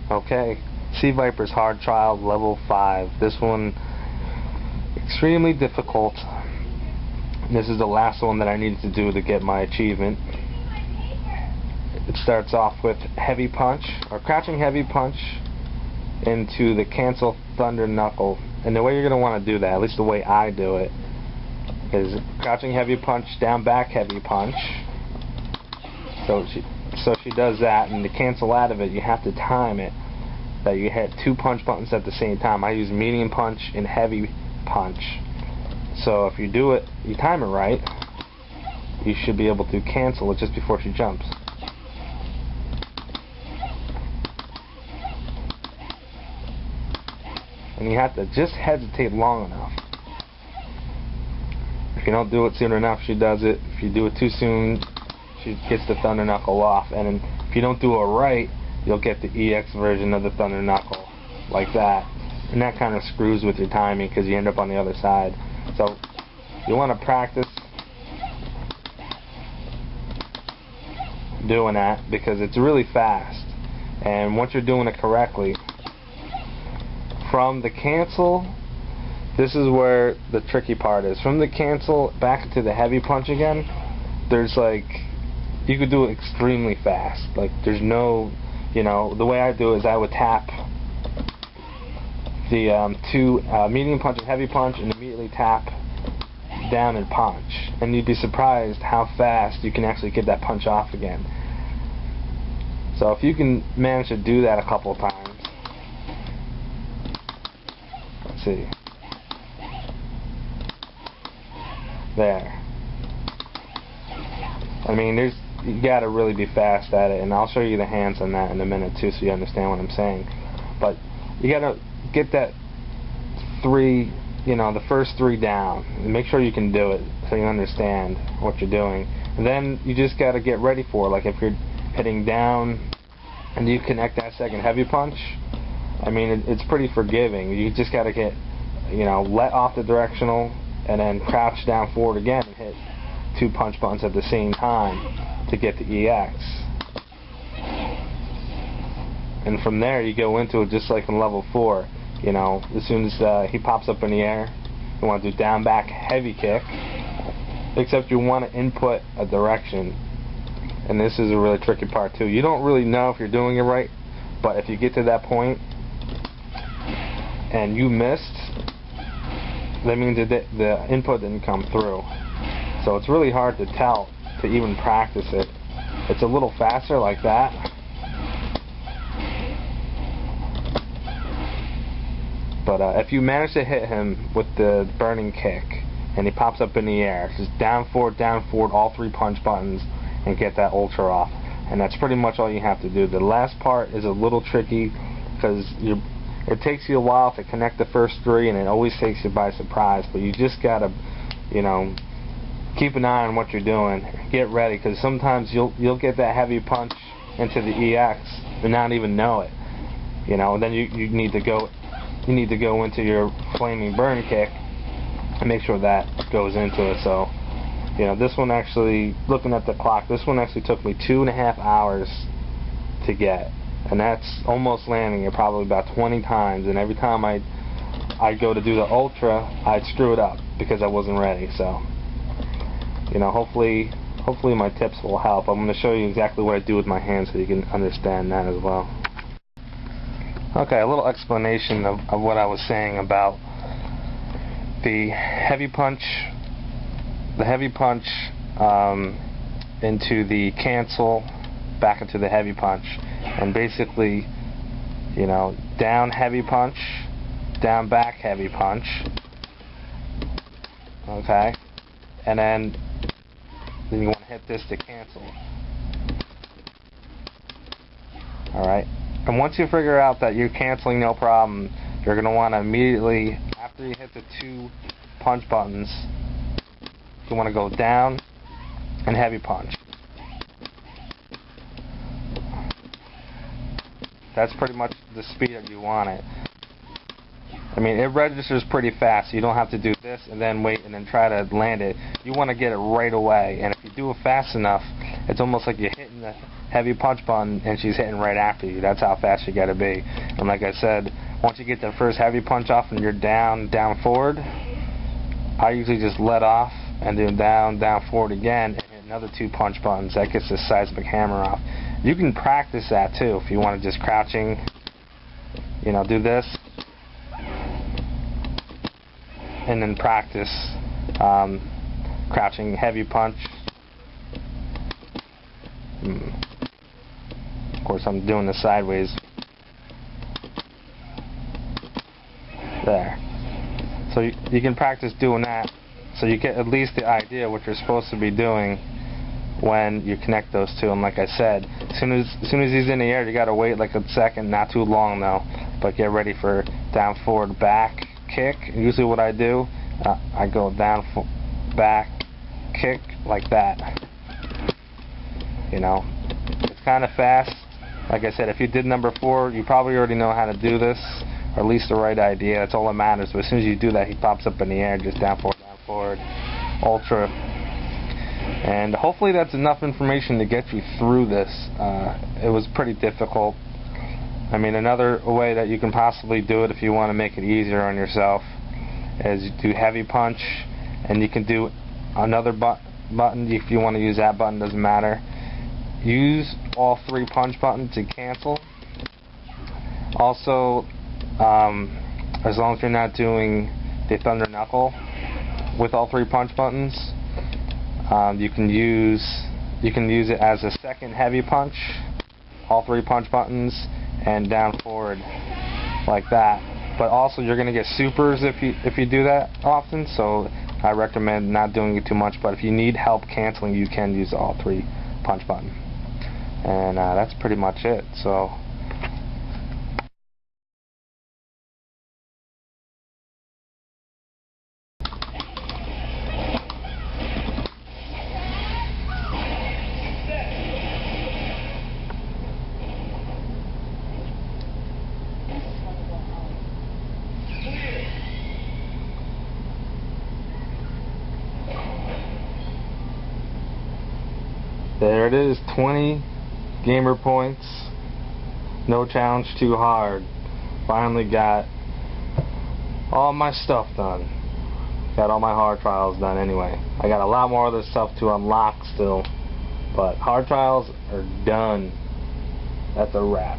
Okay, Sea Viper's Hard Trial Level 5. This one, extremely difficult. This is the last one that I needed to do to get my achievement. It starts off with heavy punch, or crouching heavy punch into the cancel thunder knuckle. And the way you're going to want to do that, at least the way I do it, is crouching heavy punch, down back heavy punch. So she does that, and to cancel out of it, you have to time it that you hit 2 punch buttons at the same time. I use medium punch and heavy punch. So if you do it, you time it right, you should be able to cancel it just before she jumps. And you have to just hesitate long enough. If you don't do it soon enough, she does it. If you do it too soon, she gets the thunder knuckle off. And if you don't do it right, you'll get the EX version of the thunder knuckle, like that. And that kind of screws with your timing because you end up on the other side. So you want to practice doing that because it's really fast. And once you're doing it correctly, from the cancel, this is where the tricky part is. From the cancel back to the heavy punch again, there's like, you could do it extremely fast. Like there's no, the way I do it is I would tap the 2 medium punch and heavy punch and immediately tap down and punch. And you'd be surprised how fast you can actually get that punch off again. So if you can manage to do that a couple of times, let's see. There. I mean, you gotta really be fast at it, and I'll show you the hands on that in a minute too, so you understand what I'm saying. But you gotta get that 3, the first 3 down, and make sure you can do it, so you understand what you're doing. And then you just gotta get ready for it. Like if you're hitting down, and you connect that second heavy punch, I mean, it's pretty forgiving. You just gotta get, let off the directional, and then crouch down forward again and hit 2 punch buttons at the same time to get the EX. And from there you go into it just like in level 4. As soon as he pops up in the air, you want to do down back heavy kick, except you want to input a direction. And this is a really tricky part too. You don't really know if you're doing it right, but if you get to that point and you missed, that means that the input didn't come through. So it's really hard to tell, to even practice it. It's a little faster like that. But if you manage to hit him with the burning kick and he pops up in the air, just down forward, all 3 punch buttons, and get that ultra off. And that's pretty much all you have to do. The last part is a little tricky because it takes you a while to connect the first 3, and it always takes you by surprise. But you just gotta, keep an eye on what you're doing. Get ready, because sometimes you'll get that heavy punch into the EX and not even know it. And then you need to go into your flaming burn kick and make sure that goes into it. So, this one actually, looking at the clock, this one actually took me 2.5 hours to get. And that's almost landing it probably about 20 times, and every time I'd go to do the ultra, I'd screw it up because I wasn't ready. So, hopefully my tips will help. I'm going to show you exactly what I do with my hands so you can understand that as well. Okay, a little explanation of what I was saying about the heavy punch into the cancel, back into the heavy punch. And basically, down heavy punch, down back heavy punch, okay, and then you want to hit this to cancel. Alright, and once you figure out that you're canceling no problem, you're going to want to immediately, after you hit the 2 punch buttons, you want to go down and heavy punch. That's pretty much the speed that you want it. I mean, it registers pretty fast, so you don't have to do this and then wait and then try to land it. You want to get it right away, and if you do it fast enough, it's almost like you're hitting heavy punch button and she's hitting right after you. That's how fast you gotta be. And like I said, once you get the first heavy punch off and you're down forward, I usually just let off and do down forward again and hit another 2 punch buttons. That gets the seismic hammer off. You can practice that too if you want to just crouching, you know, do this and then practice crouching heavy punch. Of course I'm doing this sideways. There. So you can practice doing that so you get at least the idea what you're supposed to be doing when you connect those two. And like I said, as soon as he's in the air, you gotta wait like a second, not too long though, but get ready for down forward back kick. Usually what I do, I go down back kick like that. You know, it's kind of fast. Like I said, if you did number 4, you probably already know how to do this, or at least the right idea. That's all that matters. But as soon as you do that, he pops up in the air, just down forward, ultra. And hopefully that's enough information to get you through this. It was pretty difficult. I mean, another way that you can possibly do it if you want to make it easier on yourself is you do heavy punch, and you can do another button if you want to use that button, doesn't matter. Use all 3 punch buttons to cancel. Also, as long as you're not doing the thunder knuckle with all 3 punch buttons, you can use it as a second heavy punch, all 3 punch buttons, and down forward like that. But also you're gonna get supers if you do that often, so I recommend not doing it too much. But if you need help canceling, you can use all 3 punch buttons. And that's pretty much it. So there it is, 20 gamer points. No challenge too hard. Finally got all my stuff done. Got all my hard trials done anyway. I got a lot more other stuff to unlock still, but hard trials are done. That's a wrap.